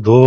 2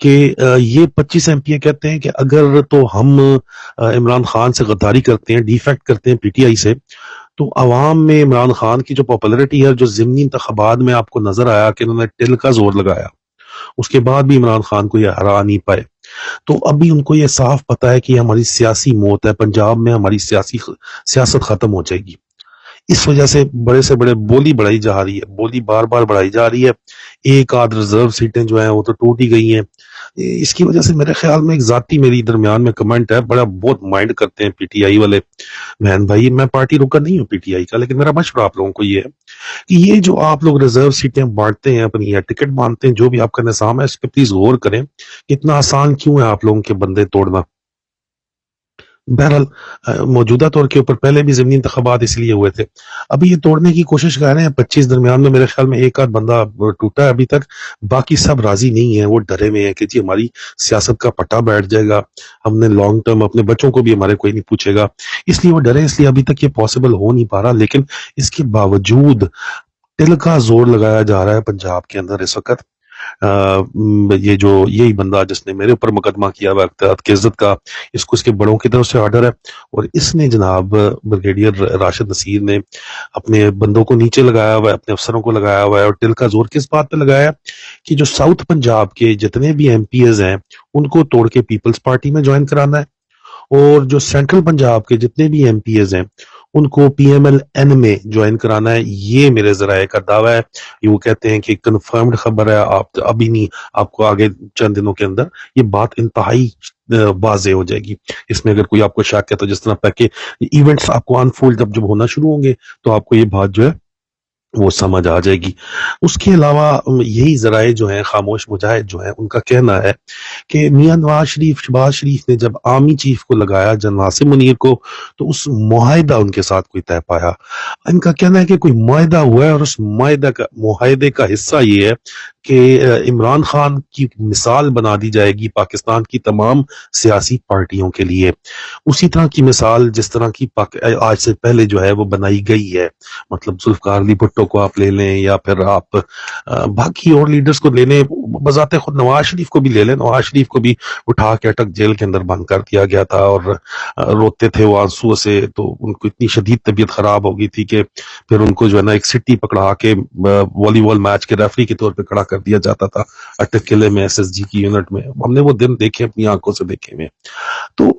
کہ یہ 25 M P کہتے ہیں کہ اگر تو ہم عمران خان سے غداری کرتے ہیں، ڈیفیکٹ کرتے ہیں پی ٹی آئی سے، تو عوام میں عمران خان کی جو پاپولرٹی ہے، جو ضمنی انتخابات میں آپ کو نظر آیا کہ انہوں نے ٹل کا زور لگایا، اس کے بعد بھی عمران خان کو یہ ہرا نہیں پائے، تو ابھی ان کو یہ صاف پتا ہے کہ یہ ہماری سیاسی موت ہے، پنجاب میں ہماری سیاست ختم ہو جائے گی۔ اس وجہ سے بڑے سے بڑے بولی بڑھائی جا رہی ہے، بولی بار بار بڑھائی جا رہی ہے، ایک آدھ ریزرو سیٹیں جو ہیں وہ تو ٹوٹ ہی گئی ہیں۔ اس کی وجہ سے میرے خیال میں ایک ذاتی میری درمیان میں کمنٹ ہے، بڑا بہت مائنڈ کرتے ہیں پی ٹی آئی والے بہن بھائی، میں پارٹی رکا نہیں ہوں پی ٹی آئی کا، لیکن میرا مشورہ آپ لوگوں کو یہ ہے کہ یہ جو آپ لوگ ریزرو سیٹیں بانٹتے ہیں اپنی یا ٹکٹ بانٹتے ہیں، جو بھی آپ کا نظام ہے، اس پہ پلیز غور کریں کہ اتنا آسان کیوں ہے آپ لوگوں کے بندے توڑنا۔ بہرحال موجودہ طور کے اوپر پہلے بھی ضمنی انتخابات اس لیے ہوئے تھے، ابھی یہ توڑنے کی کوشش کر رہے ہیں۔ 25 درمیان میں میرے خیال میں ایک آدھ بندہ ٹوٹا ہے ابھی تک، باقی سب راضی نہیں ہیں، وہ ڈرے میں ہیں کہ جی ہماری سیاست کا پٹا بیٹھ جائے گا، ہم نے لانگ ٹرم اپنے بچوں کو بھی ہمارے کوئی نہیں پوچھے گا، اس لیے وہ ڈرے، اس لیے ابھی تک یہ پاسبل ہو نہیں پا رہا۔ لیکن اس کے باوجود ٹل کا زور لگایا جا رہا ہے پنجاب کے اندر اس وقت۔ یہ جو یہی بندہ جس نے میرے اوپر مقدمہ کیا ہوا اقتدار کی عزت کا، اس کے بڑوں کی طرف سے آرڈر ہے، اور اس نے جناب بریگیڈیئر راشد نصیر نے اپنے بندوں کو نیچے لگایا ہوا ہے، اپنے افسروں کو لگایا ہوا ہے، اور ٹل کا زور کس بات پہ لگایا ہے کہ جو ساؤتھ پنجاب کے جتنے بھی ایم پی ایز ہیں ان کو توڑ کے پیپلز پارٹی میں جوائن کرانا ہے، اور جو سینٹرل پنجاب کے جتنے بھی ایم پی ایز ہیں ان کو پی ایم ایل این میں جوائن کرانا ہے۔ یہ میرے ذرائع کا دعویٰ ہے، یہ وہ کہتے ہیں کہ کنفرمڈ خبر ہے، آپ ابھی نہیں، آپ کو آگے چند دنوں کے اندر یہ بات انتہائی واضح ہو جائے گی۔ اس میں اگر کوئی آپ کو شک ہے تو جس طرح کہ ایونٹس آپ کو انفولڈ جب ہونا شروع ہوں گے تو آپ کو یہ بات جو ہے وہ سمجھ آ جائے گی۔ اس کے علاوہ یہی ذرائع جو ہیں، خاموش مجاہد جو ہیں، ان کا کہنا ہے کہ میاں نواز شریف، شہباز شریف نے جب آرمی چیف کو لگایا جنرل عاصم منیر کو، تو اس معاہدہ ان کے ساتھ کوئی طے پایا۔ ان کا کہنا ہے کہ کوئی معاہدہ ہوا ہے، اور اس معاہدے کا حصہ یہ ہے کہ عمران خان کی مثال بنا دی جائے گی پاکستان کی تمام سیاسی پارٹیوں کے لیے، اسی طرح کی مثال جس طرح کی آج سے پہلے جو ہے وہ بنائی گئی ہے۔ مطلب ذوالفقار علی بھٹو کو آپ لے لیں، یا پھر آپ باقی اور لیڈرز کو لے لیں، بذات خود نواز شریف کو بھی لے لیں، نواز شریف کو بھی اٹھا کے اٹک جیل کے اندر بند کر دیا گیا تھا، اور روتے تھے وہ آنسو سے، تو ان کو اتنی شدید طبیعت خراب ہو گئی تھی کہ پھر ان کو جو ہے نا ایک سٹی پکڑا کے والی بال میچ کے ریفری کے طور پہ کھڑا کر دیا جاتا تھا اٹک قلعے میں، ایس ایس جی کی یونٹ میں۔ ہم نے وہ دن دیکھے، اپنی آنکھوں سے دیکھے ہوئے۔ تو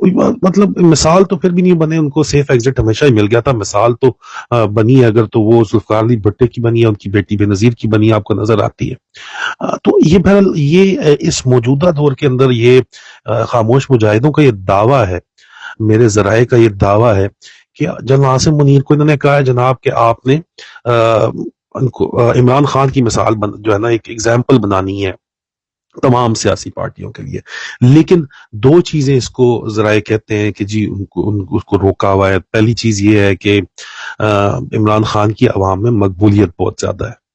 مطلب مثال تو پھر بھی نہیں بنے، ان کو سیف ایگزٹ ہمیشہ ہی مل گیا تھا، مثال تو بنی ہے، اگر تو وہ ذوالفقار علی بھٹو کی بنی ہے، ان کی بیٹی بے نظیر کی بنی ہے، آپ کو نظر آتی ہے۔ تو یہ بہرحال یہ اس موجودہ دور کے اندر یہ خاموش مجاہدوں کا یہ دعویٰ ہے، میرے ذرائع کا یہ دعویٰ ہے کہ جنرل عاصم منیر کو انہوں نے کہا ہے جناب کہ آپ نے ان کو عمران خان کی مثال جو ہے نا ایک ایگزامپل بنانی ہے تمام سیاسی پارٹیوں کے لیے، لیکن دو چیزیں اس کو ذرائع کہتے ہیں کہ جی اس کو روکا ہوا ہے۔ پہلی چیز یہ ہے کہ عمران خان کی عوام میں مقبولیت بہت زیادہ ہے،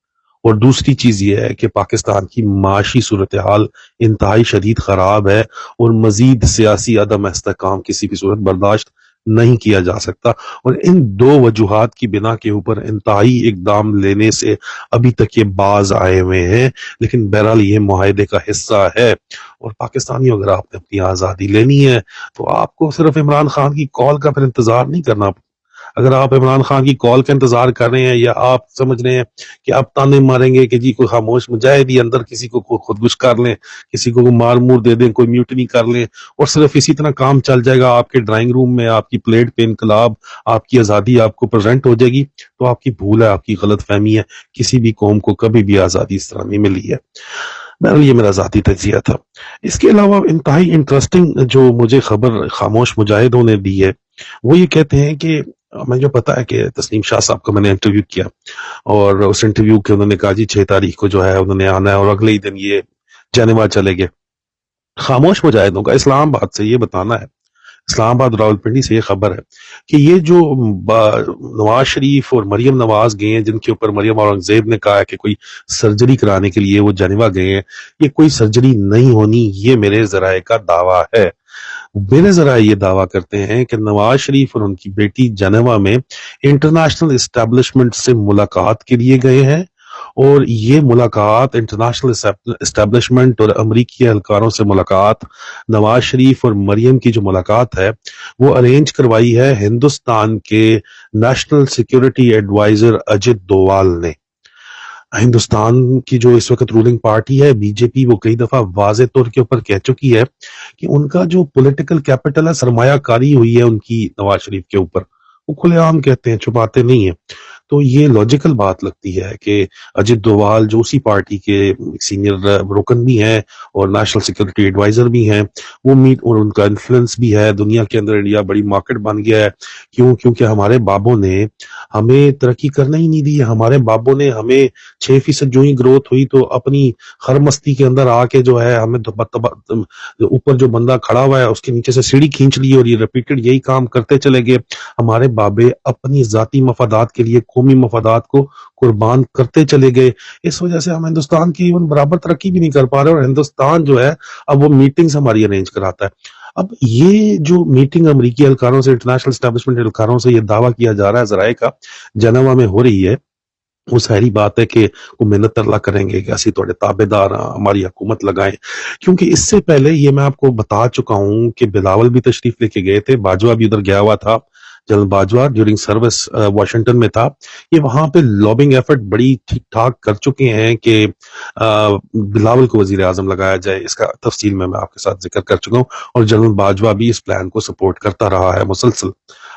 اور دوسری چیز یہ ہے کہ پاکستان کی معاشی صورتحال انتہائی شدید خراب ہے، اور مزید سیاسی عدم استحکام کسی بھی صورت برداشت نہیں کیا جا سکتا، اور ان دو وجوہات کی بنا کے اوپر انتہائی اقدام لینے سے ابھی تک یہ باز آئے ہوئے ہیں۔ لیکن بہرحال یہ معاہدے کا حصہ ہے، اور پاکستانیوں اگر آپ نے اپنی آزادی لینی ہے تو آپ کو صرف عمران خان کی کال کا پھر انتظار نہیں کرنا۔ اگر آپ عمران خان کی کال کا انتظار کر رہے ہیں، یا آپ سمجھ رہے ہیں کہ آپ تانے ماریں گے کہ جی کوئی خاموش مجاہد ہی اندر کسی کو خودکش کر لیں، کسی کو مار مور دے دیں، کوئی میوٹنی کر لیں، اور صرف اسی طرح کام چل جائے گا آپ کے ڈرائنگ روم میں، آپ کی پلیٹ پہ انقلاب، آپ کی آزادی آپ کو پریزنٹ ہو جائے گی، تو آپ کی بھول ہے، آپ کی غلط فہمی ہے۔ کسی بھی قوم کو کبھی بھی آزادی اس طرح نہیں ملی ہے۔ بہرحال یہ میرا ذاتی تجزیہ تھا۔ اس کے علاوہ انتہائی انٹرسٹنگ جو مجھے خبر خاموش مجاہدوں نے دی ہے، وہ یہ کہتے ہیں کہ میں جو پتا ہے کہ تسلیم شاہ صاحب کا میں نے انٹرویو کیا، اور اس انٹرویو کے انہوں نے کہا جی 6 تاریخ کو جو ہے انہوں نے آنا ہے، اور اگلے ہی دن یہ جنیوا چلے گئے۔ خاموش مجاہدوں کا اسلام آباد سے یہ بتانا ہے، اسلام آباد راولپنڈی سے یہ خبر ہے کہ یہ جو نواز شریف اور مریم نواز گئے ہیں، جن کے اوپر مریم اورنگزیب نے کہا ہے کہ کوئی سرجری کرانے کے لیے وہ جنیوا گئے ہیں، یہ کوئی سرجری نہیں ہونی، یہ میرے ذرائع کا دعویٰ ہے۔ میرے ذرائع یہ دعویٰ کرتے ہیں کہ نواز شریف اور ان کی بیٹی جنیوا میں انٹرنیشنل اسٹیبلشمنٹ سے ملاقات کے لیے گئے ہیں، اور یہ ملاقات انٹرنیشنل اسٹیبلشمنٹ اور امریکی اہلکاروں سے ملاقات، نواز شریف اور مریم کی جو ملاقات ہے وہ ارینج کروائی ہے ہندوستان کے نیشنل سیکیورٹی ایڈوائزر اجت دووال نے۔ ہندوستان کی جو اس وقت رولنگ پارٹی ہے بی جے پی، وہ کئی دفعہ واضح طور کے اوپر کہہ چکی ہے کہ ان کا جو پولیٹیکل کیپٹل ہے، سرمایہ کاری ہوئی ہے ان کی نواز شریف کے اوپر، وہ کھلے عام کہتے ہیں، چھپاتے نہیں ہیں۔ تو یہ لاجیکل بات لگتی ہے کہ اجت دووال جو اسی پارٹی کے سینئر رکن بھی ہیں اور نیشنل سیکورٹی ایڈوائزر بھی ہیں، وہ میٹ اور ان کا انفلوئنس بھی ہے دنیا کے اندر، انڈیا بڑی مارکیٹ بن گیا ہے۔ کیونکہ ہمارے بابوں نے ہمیں ترقی کرنا ہی نہیں دی، ہمارے بابوں نے ہمیں 6% جو ہی گروتھ ہوئی تو اپنی خر مستی کے اندر آ کے جو ہے ہمیں اوپر جو بندہ کھڑا ہوا ہے اس کے نیچے سے سیڑھی کھینچ لی، اور یہ ریپیٹڈ یہی کام کرتے چلے گئے۔ ہمارے بابے اپنی ذاتی مفادات کے لیے قومی مفادات کو قربان کرتے چلے گئے، اس وجہ سے ہم ہندوستان کی ایون برابر ترقی بھی نہیں کر پا رہے، اور ہندوستان جو ہے اب وہ میٹنگز ہماری ارینج کراتا ہے۔ اب یہ جو میٹنگ امریکی اہلکاروں سے، انٹرنیشنل اسٹیبلشمنٹ اہلکاروں سے یہ دعویٰ کیا جا رہا ہے ذرائع کا، جنیوا میں ہو رہی ہے، وہ ظاہری بات ہے کہ وہ محنت ترلا کریں گے کہ اسی تھوڑے تابے دار ہماری حکومت لگائیں، کیونکہ اس سے پہلے یہ میں آپ کو بتا چکا ہوں کہ بلاول بھی تشریف لے کے گئے تھے، باجوہ بھی ادھر گیا ہوا تھا، general Bajwa during service Washington میں تھا۔ یہ وہاں پہ لابنگ ایفرٹ بڑی ٹھیک ٹھاک کر چکے ہیں کہ بلاول کو وزیر اعظم لگایا جائے، اس کا تفصیل میں آپ کے ساتھ ذکر کر چکا ہوں، اور جنرل باجوہ بھی اس پلان کو سپورٹ کرتا رہا ہے مسلسل۔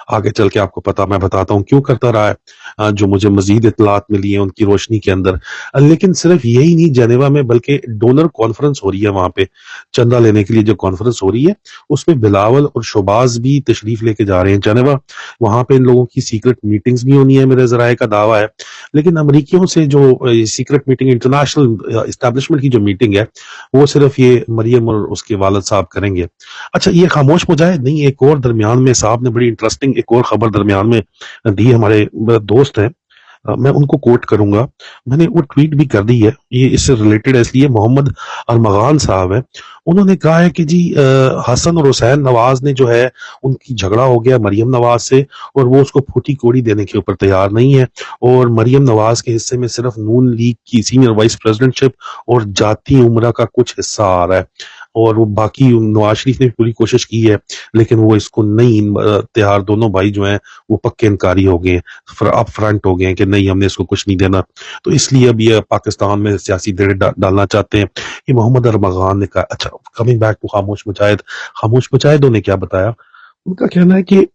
آگے چل کے آپ کو پتا میں بتاتا ہوں کیوں کرتا رہا ہے، جو مجھے مزید اطلاعات ملی ہیں ان کی روشنی کے اندر۔ لیکن صرف یہی نہیں جنیوا میں، بلکہ ڈونر کانفرنس ہو رہی ہے وہاں پہ، چندہ لینے کے لیے جو کانفرنس ہو رہی ہے اس میں بلاول اور شہباز بھی تشریف لے کے جا رہے ہیں جنیوا۔ وہاں پہ ان لوگوں کی سیکرٹ میٹنگز بھی ہونی ہے، میرے ذرائع کا دعویٰ ہے، لیکن امریکیوں سے جو سیکرٹ میٹنگ، انٹرنیشنل اسٹیبلشمنٹ کی جو میٹنگ ہے، وہ صرف یہ مریم اور اس کے والد صاحب کریں گے۔ اچھا، یہ خاموش مجاہد نہیں، ایک اور درمیان میں صاحب نے بڑی انٹرسٹنگ ایک اور خبر درمیان میں دی، ہمارے دوست ہیں، میں ان کو کوٹ کروں گا، میں نے وہ ٹویٹ بھی کر دی ہے، یہ اس سے ریلیٹڈ ہے، اس لیے محمد ارمغان صاحب ہیں، انہوں نے کہا ہے کہ جی حسن اور حسین نواز نے جو ہے ان کی جھگڑا ہو گیا مریم نواز سے، اور وہ اس کو پھوٹی کوڑی دینے کے اوپر تیار نہیں ہے، اور مریم نواز کے حصے میں صرف نون لیگ کی سینئر وائس پریزیڈنٹ شپ اور جاتی عمرہ کا کچھ حصہ آ رہا ہے، اور وہ باقی نواز شریف نے پوری کوشش کی ہے لیکن وہ اس کو نہیں، تیار دونوں بھائی جو ہیں وہ پکے انکاری ہو گئے ہیں، اپ فرنٹ ہو گئے ہیں کہ نہیں ہم نے اس کو کچھ نہیں دینا، تو اس لیے اب یہ پاکستان میں سیاسی دھڑے ڈالنا چاہتے ہیں، یہ محمد ارمغان نے کہا۔ اچھا، کمنگ بیک ٹو خاموش مجاہد، خاموش مجاہدوں نے کیا بتایا، ان کا کہنا ہے کہ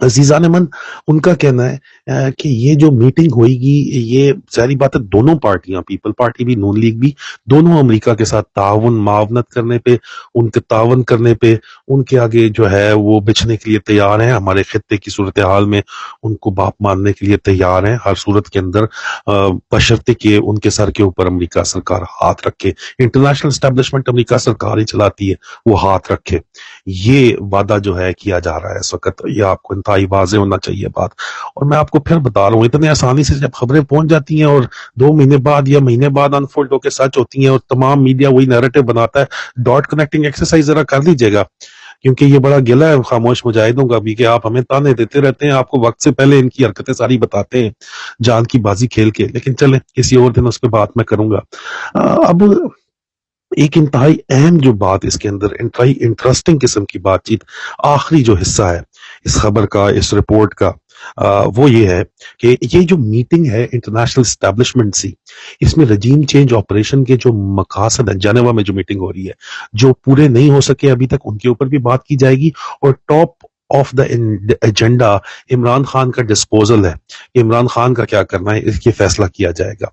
عزیزان من، ان کا کہنا ہے کہ یہ جو میٹنگ ہوئے گی، یہ ظاہری بات ہے دونوں پارٹیاں، پیپل پارٹی بھی نون لیگ بھی، دونوں امریکہ کے ساتھ معاونت کرنے پہ، ان کے تعاون کرنے پہ، ان کے آگے جو ہے وہ بچھنے کے لیے تیار ہیں، ہمارے خطے کی صورتحال میں ان کو باپ ماننے کے لیے تیار ہیں ہر صورت کے اندر، بشرطے کہ ان کے سر کے اوپر امریکہ سرکار ہاتھ رکھے، انٹرنیشنل اسٹیبلشمنٹ امریکہ سرکار ہی چلاتی ہے، وہ ہاتھ رکھے، یہ وعدہ جو ہے کیا جا رہا ہے اس وقت، یہ آپ کو انتہائی واضح ہونا چاہیے بات۔ اور میں آپ کو پھر بتا رہا ہوں، اتنے آسانی سے جب خبریں پہنچ جاتی ہیں اور 2 مہینے بعد یا مہینے بعد انفولڈ ہو کے سچ ہوتی ہیں، اور تمام میڈیا وہی نیریٹو بناتا ہے، ڈاٹ کنیکٹنگ ایکسرسائز ذرا کر لیجیے گا، کیونکہ یہ بڑا گلہ ہے خاموش مجاہدوں کا بھی کہ آپ ہمیں تانے دیتے رہتے ہیں، آپ کو وقت سے پہلے ان کی حرکتیں ساری بتاتے ہیں جان کی بازی کھیل کے، لیکن چلیں کسی اور دن اس پہ بات میں کروں گا۔ اب ایک انتہائی اہم جو بات اس کے اندر، انتہائی انٹرسٹنگ قسم کی بات چیت، آخری جو حصہ ہے اس خبر کا، اس رپورٹ کا، وہ یہ ہے کہ یہ جو میٹنگ ہے انٹرنیشنل اسٹیبلشمنٹ سی، اس میں رجیم چینج آپریشن کے جو مقاصد ہیں، جنیوا میں جو میٹنگ ہو رہی ہے، جو پورے نہیں ہو سکے ابھی تک، ان کے اوپر بھی بات کی جائے گی، اور top of the agenda Imran Khan کا ڈسپوزل ہے، عمران خان کا کیا کرنا ہے، اس کی فیصلہ کیا جائے گا،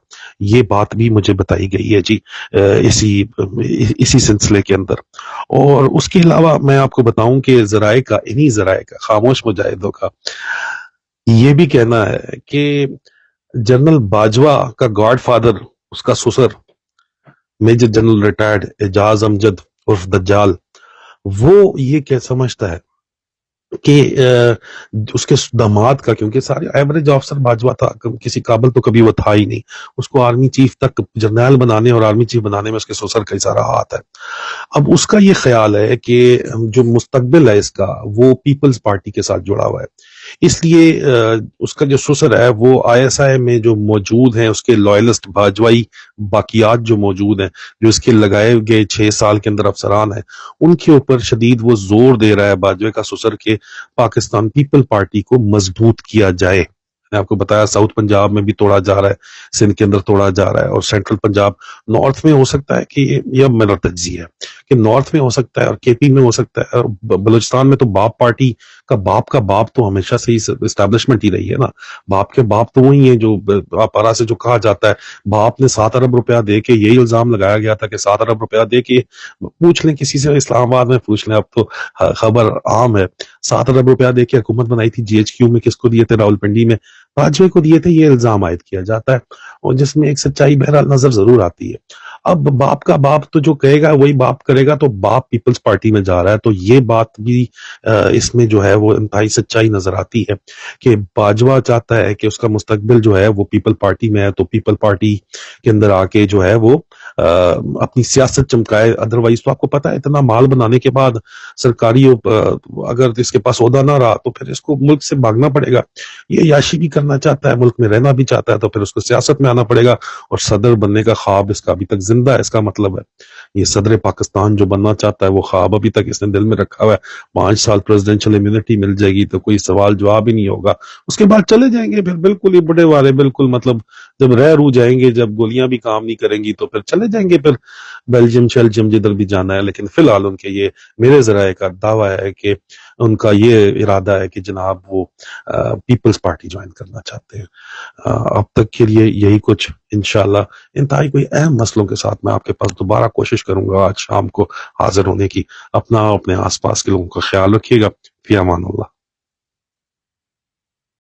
یہ بات بھی مجھے بتائی گئی ہے جی اسی سلسلے کے اندر۔ اور اس کے علاوہ میں آپ کو بتاؤں کہ انہی ذرائع کا، خاموش مجاہدوں کا یہ بھی کہنا ہے کہ جنرل باجوہ کا گاڈ فادر، اس کا سسر میجر جنرل ریٹائرڈ اعجاز امجد عرف دجال، وہ یہ کیا سمجھتا ہے کہ اس کے داماد کا، کیونکہ سارے ایوریج آفسر باجوہ تھا، کسی قابل تو کبھی وہ تھا ہی نہیں، اس کو آرمی چیف تک، جرنیل بنانے اور آرمی چیف بنانے میں اس کے سسر کا ہی سارا ہاتھ ہے۔ اب اس کا یہ خیال ہے کہ جو مستقبل ہے اس کا، وہ پیپلز پارٹی کے ساتھ جڑا ہوا ہے، اس لیے اس کا جو سسر ہے وہ آئی ایس آئی میں جو موجود ہیں، اس کے لائلسٹ بھاجوائی باقیات جو موجود ہیں، جو اس کے لگائے گئے 6 سال کے اندر افسران ہیں، ان کے اوپر شدید وہ زور دے رہا ہے باجوے کا سسر کے پاکستان پیپل پارٹی کو مضبوط کیا جائے۔ میں نے آپ کو بتایا ساؤتھ پنجاب میں بھی توڑا جا رہا ہے، سندھ کے اندر توڑا جا رہا ہے، اور سینٹرل پنجاب نارتھ میں ہو سکتا ہے کہ یہ میرا تجزیہ ہے کہ نارتھ میں ہو سکتا ہے اور کے پی میں ہو سکتا ہے، اور بلوچستان میں تو باپ پارٹی کا باپ تو ہمیشہ سے ہی اسٹیبلشمنٹ ہی رہی ہے نا۔ باپ کے باپ تو وہی ہیں جو پارا سے جو کہا جاتا ہے، باپ نے 7 ارب روپیہ دے کے، یہی الزام لگایا گیا تھا کہ 7 ارب روپیہ دے کے، پوچھ لیں کسی سے اسلام آباد میں پوچھ لیں، اب تو خبر عام ہے، 7 ارب روپیہ دے کے حکومت بنائی تھی جی ایچ کیو میں، کس کو دیے تھے؟ راول پنڈی میں باجوے کو دیے تھے، یہ الزام عائد کیا جاتا ہے، اور جس میں ایک سچائی بہرحال نظر ضرور آتی ہے۔ اب باپ کا باپ تو جو کہے گا وہی باپ کرے گا، تو باپ پیپلز پارٹی میں جا رہا ہے، تو یہ بات بھی اس میں جو ہے وہ انتہائی سچائی نظر آتی ہے کہ باجوہ چاہتا ہے کہ اس کا مستقبل جو ہے وہ پیپل پارٹی میں ہے، تو پیپل پارٹی کے اندر آ کے جو ہے وہ اپنی سیاست چمکائے۔ ادروائز تو آپ کو پتا ہے اتنا مال بنانے کے بعد سرکاری اگر اس کے پاس عہدہ نہ رہا تو پھر اس کو ملک سے بھاگنا پڑے گا۔ یہ عیاشی بھی کرنا چاہتا ہے، ملک میں رہنا بھی چاہتا ہے، تو پھر اس کو سیاست میں آنا پڑے گا، اور صدر بننے کا خواب اس کا ابھی تک زندہ ہے۔ اس کا مطلب ہے یہ صدر پاکستان جو بننا چاہتا ہے وہ خواب ابھی تک اس نے دل میں رکھا ہوا ہے۔ 5 سال پریزیڈنشل امیونٹی مل جائے گی تو کوئی سوال جواب ہی نہیں ہوگا، اس کے بعد چلے جائیں گے پھر بالکل ہی بڑے والے، بالکل مطلب جب رہ رو جائیں گے، جب گولیاں بھی کام نہیں کریں گی تو پھر چلے جائیں گے پھر بیلجیم شیلجیم جدھر بھی جانا ہے۔ لیکن فی الحال ان کے یہ میرے ذرائع کا دعویٰ ہے کہ ان کا یہ ارادہ ہے کہ جناب وہ پیپلز پارٹی جوائن کرنا چاہتے ہیں۔ اب تک کے لیے یہی کچھ، انشاءاللہ انتہائی کوئی اہم مسئلوں کے ساتھ میں آپ کے پاس دوبارہ کوشش کروں گا آج شام کو حاضر ہونے کی۔ اپنا اپنے آس پاس کے لوگوں کا خیال رکھیے گا۔ فی امان اللہ۔